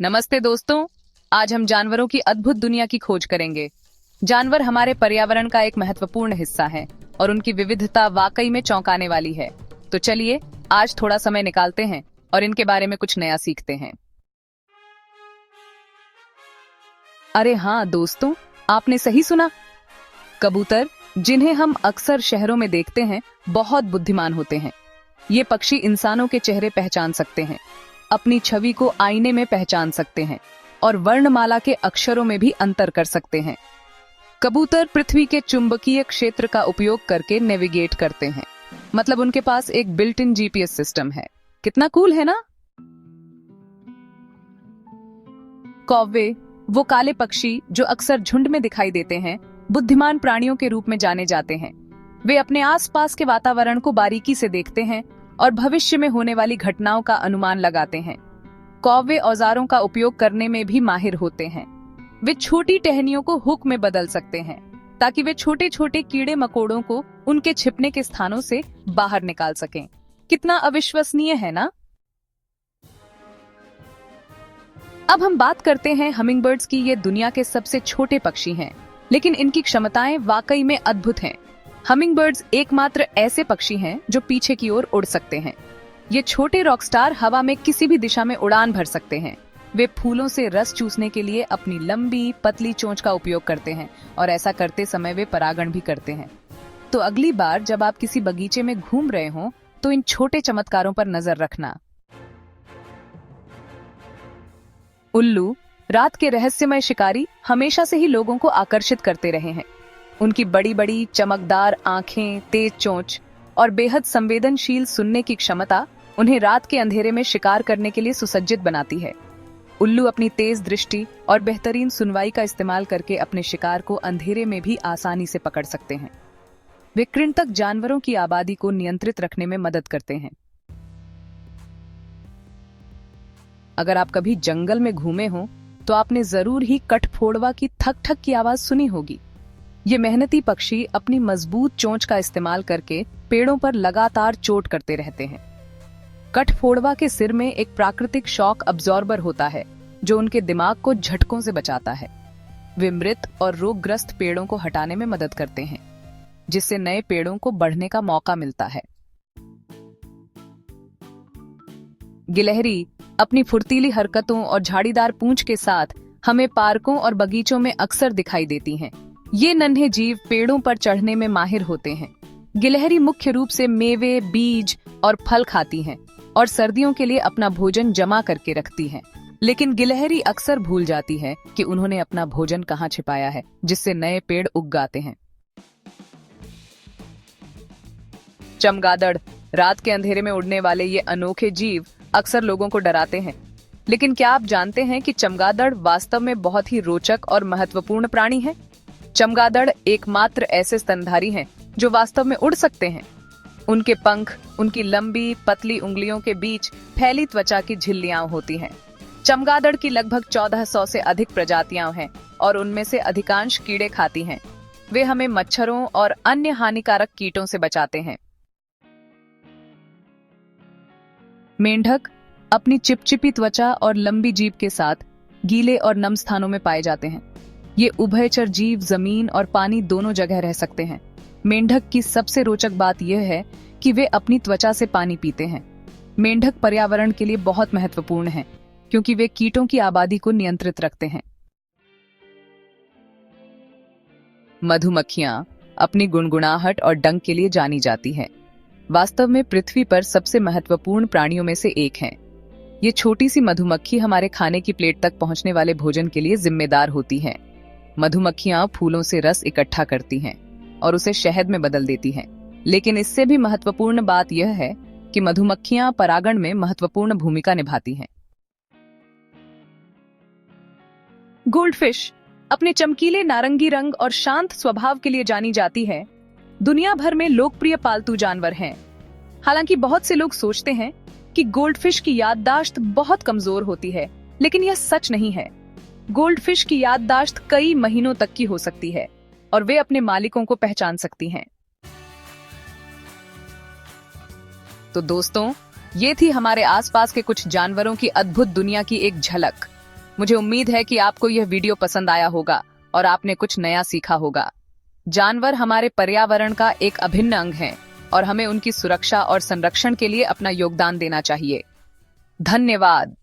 नमस्ते दोस्तों। आज हम जानवरों की अद्भुत दुनिया की खोज करेंगे। जानवर हमारे पर्यावरण का एक महत्वपूर्ण हिस्सा है और उनकी विविधता वाकई में चौंकाने वाली है। तो चलिए आज थोड़ा समय निकालते हैं और इनके बारे में कुछ नया सीखते हैं। अरे हाँ दोस्तों, आपने सही सुना। कबूतर, जिन्हें हम अक्सर शहरों में देखते हैं, बहुत बुद्धिमान होते हैं। ये पक्षी इंसानों के चेहरे पहचान सकते हैं, अपनी छवि को आईने में पहचान सकते हैं और वर्णमाला के अक्षरों में भी अंतर कर सकते हैं। कबूतर पृथ्वी के चुंबकीय क्षेत्र का उपयोग करके नेविगेट करते हैं, मतलब उनके पास एक बिल्ट इन जीपीएस सिस्टम है। कितना कूल है ना। कौवे, वो काले पक्षी जो अक्सर झुंड में दिखाई देते हैं, बुद्धिमान प्राणियों के रूप में जाने जाते हैं। वे अपने आसपास के वातावरण को बारीकी से देखते हैं और भविष्य में होने वाली घटनाओं का अनुमान लगाते हैं। कौवे औजारों का उपयोग करने में भी माहिर होते हैं। वे छोटी टहनियों को हुक में बदल सकते हैं ताकि वे छोटे छोटे कीड़े मकोड़ों को उनके छिपने के स्थानों से बाहर निकाल सकें। कितना अविश्वसनीय है ना। अब हम बात करते हैं हमिंगबर्ड्स की। ये दुनिया के सबसे छोटे पक्षी हैं, लेकिन इनकी क्षमताएं वाकई में अद्भुत हैं। हमिंगबर्ड्स एकमात्र ऐसे पक्षी हैं जो पीछे की ओर उड़ सकते हैं। ये छोटे रॉकस्टार हवा में किसी भी दिशा में उड़ान भर सकते हैं। वे फूलों से रस चूसने के लिए अपनी लंबी पतली चोंच का उपयोग करते हैं और ऐसा करते समय वे परागण भी करते हैं। तो अगली बार जब आप किसी बगीचे में घूम रहे हों तो इन छोटे चमत्कारों पर नजर रखना। उल्लू, रात के रहस्यमय शिकारी, हमेशा से ही लोगों को आकर्षित करते रहे हैं। उनकी बड़ी बड़ी चमकदार आंखें, तेज चोंच और बेहद संवेदनशील सुनने की क्षमता उन्हें रात के अंधेरे में शिकार करने के लिए सुसज्जित बनाती है। उल्लू अपनी तेज दृष्टि और बेहतरीन सुनवाई का इस्तेमाल करके अपने शिकार को अंधेरे में भी आसानी से पकड़ सकते हैं। वे कृंतक जानवरों की आबादी को नियंत्रित रखने में मदद करते हैं। अगर आप कभी जंगल में घूमे हो तो आपने जरूर ही कठफोड़वा की थक थक की आवाज सुनी होगी। ये मेहनती पक्षी अपनी मजबूत चोंच का इस्तेमाल करके पेड़ों पर लगातार चोट करते रहते हैं। कठफोड़वा के सिर में एक प्राकृतिक शॉक अब्जॉर्बर होता है जो उनके दिमाग को झटकों से बचाता है। वे मृत और रोगग्रस्त पेड़ों को हटाने में मदद करते हैं, जिससे नए पेड़ों को बढ़ने का मौका मिलता है। गिलहरी अपनी फुर्तीली हरकतों और झाड़ीदार पूंछ के साथ हमें पार्कों और बगीचों में अक्सर दिखाई देती हैं। ये नन्हे जीव पेड़ों पर चढ़ने में माहिर होते हैं। गिलहरी मुख्य रूप से मेवे, बीज और फल खाती हैं और सर्दियों के लिए अपना भोजन जमा करके रखती हैं। लेकिन गिलहरी अक्सर भूल जाती है कि उन्होंने अपना भोजन कहाँ छिपाया है, जिससे नए पेड़ उग आते हैं। चमगादड़, रात के अंधेरे में उड़ने वाले ये अनोखे जीव अक्सर लोगों को डराते हैं। लेकिन क्या आप जानते हैं कि चमगादड़ वास्तव में बहुत ही रोचक और महत्वपूर्ण प्राणी है। चमगादड़ एकमात्र ऐसे स्तनधारी हैं जो वास्तव में उड़ सकते हैं। उनके पंख उनकी लंबी पतली उंगलियों के बीच फैली त्वचा की झिल्लियां होती हैं। चमगादड़ की लगभग 1400 से अधिक प्रजातियां हैं और उनमें से अधिकांश कीड़े खाती हैं। वे हमें मच्छरों और अन्य हानिकारक कीटों से बचाते हैं। मेंढक अपनी चिपचिपी त्वचा और लंबी जीभ के साथ गीले और नम स्थानों में पाए जाते हैं। ये उभयचर जीव जमीन और पानी दोनों जगह रह सकते हैं। मेंढक की सबसे रोचक बात यह है कि वे अपनी त्वचा से पानी पीते हैं। मेंढक पर्यावरण के लिए बहुत महत्वपूर्ण हैं क्योंकि वे कीटों की आबादी को नियंत्रित रखते हैं। मधुमक्खियां अपनी गुनगुनाहट और डंक के लिए जानी जाती हैं। वास्तव में पृथ्वी पर सबसे महत्वपूर्ण प्राणियों में से एक हैं। ये छोटी सी मधुमक्खी हमारे खाने की प्लेट तक पहुंचने वाले भोजन के लिए जिम्मेदार होती हैं। मधुमक्खियां फूलों से रस इकट्ठा करती हैं और उसे शहद में बदल देती हैं। लेकिन इससे भी महत्वपूर्ण बात यह है कि मधुमक्खियां परागण में महत्वपूर्ण भूमिका निभाती हैं। गोल्डफिश अपने चमकीले नारंगी रंग और शांत स्वभाव के लिए जानी जाती है। दुनिया भर में लोकप्रिय पालतू जानवर हैं। हालांकि बहुत से लोग सोचते हैं कि गोल्डफिश की याददाश्त बहुत कमजोर होती है, लेकिन यह सच नहीं है। गोल्डफिश की याददाश्त कई महीनों तक की हो सकती है और वे अपने मालिकों को पहचान सकती हैं। तो दोस्तों, ये थी हमारे आसपास के कुछ जानवरों की अद्भुत दुनिया की एक झलक। मुझे उम्मीद है कि आपको यह वीडियो पसंद आया होगा और आपने कुछ नया सीखा होगा। जानवर हमारे पर्यावरण का एक अभिन्न अंग हैं और हमें उनकी सुरक्षा और संरक्षण के लिए अपना योगदान देना चाहिए। धन्यवाद।